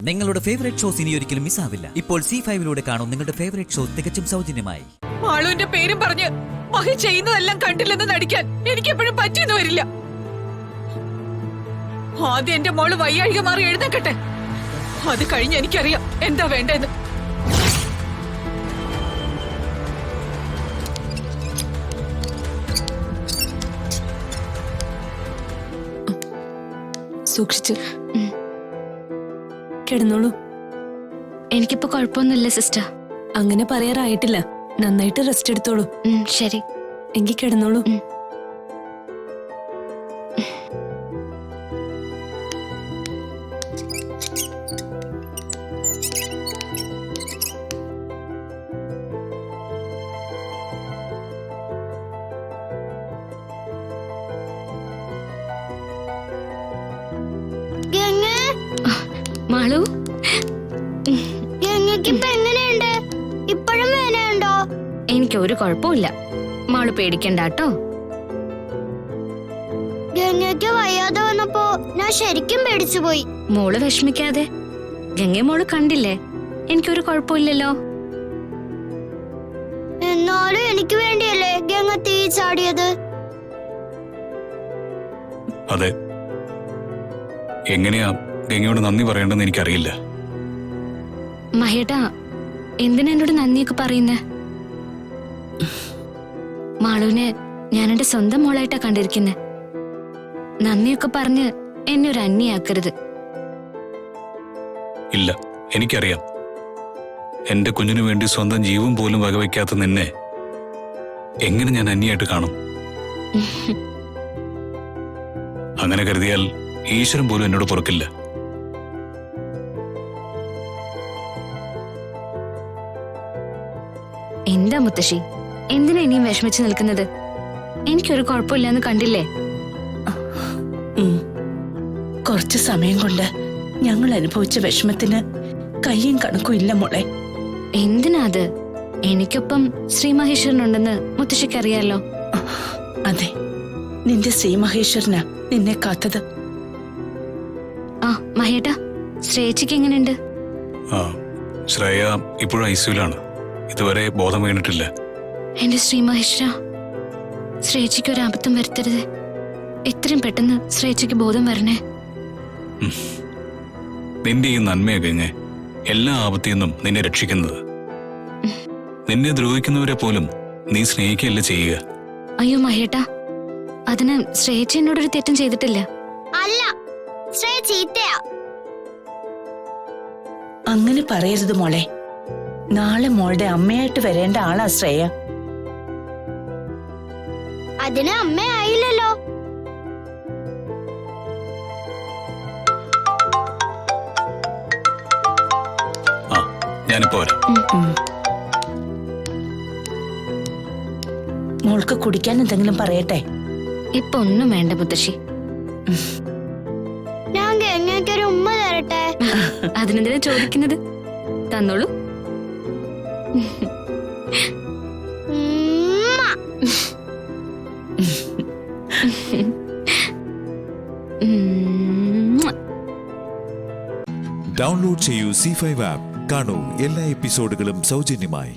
നിങ്ങളുടെ favourite shows ഇനി ഒരിക്കലും മിസ്സാവില്ല. ഇപ്പോൾ C5 കാണും നിങ്ങളുടെ ഫേവറേറ്റ് ഷോ തികച്ചും സൗജന്യമായി. മാളുവിന്റെ പേരും പറഞ്ഞ് മഹി ചെയ്യുന്നതെല്ലാം കണ്ടില്ലെന്ന് നടിക്കാൻ എനിക്ക് എപ്പോഴും പറ്റിയെന്ന് വരില്ല. ആദ്യം എന്റെ മോള് വയ്യാഴിക മാറി എഴുന്നേക്കട്ടെ. അത് കഴിഞ്ഞ് എനിക്കറിയാം എന്താ വേണ്ടെന്ന്. സൂക്ഷിച്ച് കിടന്നോളൂ. എനിക്കിപ്പോ കുഴപ്പമൊന്നുമില്ല സിസ്റ്റർ. അങ്ങനെ പറയാറായിട്ടില്ല. നന്നായിട്ട് റെസ്റ്റ് എടുത്തോളൂ. ശരി, എങ്കിൽ കിടന്നോളൂ. മാളു, ഇപ്പോഴും വേനയുണ്ടോ? എനിക്കൊരു കുഴപ്പമില്ല. മാളു പേടിക്കണ്ട കേട്ടോ. ഗംഗയ്ക്ക് വയ്യാതെ വന്നപ്പോ ഞാൻ ശരിക്കും പേടിച്ചു പോയി. മോള് വിഷമിക്കാതെ. ഗംഗ മോള് കണ്ടില്ലേ, എനിക്കൊരു കുഴപ്പമില്ലല്ലോ. എന്നാലും എനിക്ക് വേണ്ടിയല്ലേ ഗംഗ തീ ചാടിയത്? അതെ, എങ്ങനെയാ ഗംഗയോട് നന്ദി പറയേണ്ടെന്ന് എനിക്കറിയില്ല. മഹേട്ടാ, എന്തിനാ എന്നോട് നന്ദിയൊക്കെ പറയുന്നേ? മാളുവിനെ ഞാൻ എന്റെ സ്വന്തം മോളായിട്ടാ കണ്ടിരിക്കുന്നെ. നന്ദിയൊക്കെ പറഞ്ഞ് എന്നെ ഒരു അന്യാക്കരുത്. ഇല്ല, എനിക്കറിയാം. എന്റെ കുഞ്ഞിനു വേണ്ടി സ്വന്തം ജീവൻ പോലും വകവയ്ക്കാത്ത നിന്നെ എങ്ങനെ ഞാൻ അന്യായിട്ട് കാണും? അങ്ങനെ കരുതിയാൽ ഈശ്വരൻ പോലും എന്നോട് പൊറുക്കില്ല. എന്താ മുത്തശ്ശി, എന്തിനാ ഇനിയും വിഷമിച്ചു നിൽക്കുന്നത്? എനിക്കൊരു കുഴപ്പമില്ലെന്ന് കണ്ടില്ലേ? കുറച്ചു സമയം കൊണ്ട് ഞങ്ങൾ അനുഭവിച്ച വിഷമത്തിന് കയ്യും കണക്കും ഇല്ല മോളെ. എന്തിനാ അത്? എനിക്കൊപ്പം ശ്രീ മഹേശ്വരനുണ്ടെന്ന് മുത്തശ്ശിക്ക് അറിയാലോ. അതെ, നിന്റെ ശ്രീ മഹേശ്വരനാ നിന്നെ കാത്തത്. ആ മഹേട്ടാ, ശ്രേയച്ചിക്ക് എങ്ങനെയുണ്ട്? ശ്രേയ ഇപ്പോഴും ഐസിയുലാണ്. ഇതുവരെ ബോധം വീണിട്ടില്ല. എന്റെ ശ്രീ മഹേശ്വര, ശ്രേയച്ചിക്ക് ഒരു അബദ്ധം വരുത്തരുത്. എത്രയും പെട്ടെന്ന് ശ്രേയച്ചിക്ക് ബോധം വരണേ. നിന്റെ ഈ നന്മയെ കഴിഞ്ഞ് എല്ലാ ആപത്തിൽ നിന്നും നിന്നെ രക്ഷിക്കുന്നത്. നിന്നെ ദ്രോഹിക്കുന്നവരെ പോലും നീ സ്നേഹിക്കുകയല്ല ചെയ്യുക. അയ്യോ മഹേട്ടാ, അതിന് ശ്രേയച്ചി എന്നോടൊരു തെറ്റും ചെയ്തിട്ടില്ല. അല്ല, ശ്രേയ ചീത്തയാ. അങ്ങനെ പറയരുത് മോളെ. നാളെ മോളുടെ അമ്മയായിട്ട് വരേണ്ട ആളാ ശ്രേയ. അതിന് അമ്മയായില്ലല്ലോ. ആ, ഞാനിപ്പോ വരാം. മോൾക്ക് കുടിക്കാൻ എന്തെങ്കിലും പറയട്ടെ? ഇപ്പൊ ഒന്നും വേണ്ട മുത്തശ്ശി. ഞാൻ ഗംഗയ്ക്കൊരു ഉമ്മ തരട്ടെ? അതിനെന്തിനാ ചോദിക്കുന്നത്? തന്നോളൂ. ഡൗൺലോഡ് ചെയ്യൂ C5 ആപ്പ്. കാണൂ എല്ലാ എപ്പിസോഡുകളും സൗജന്യമായി.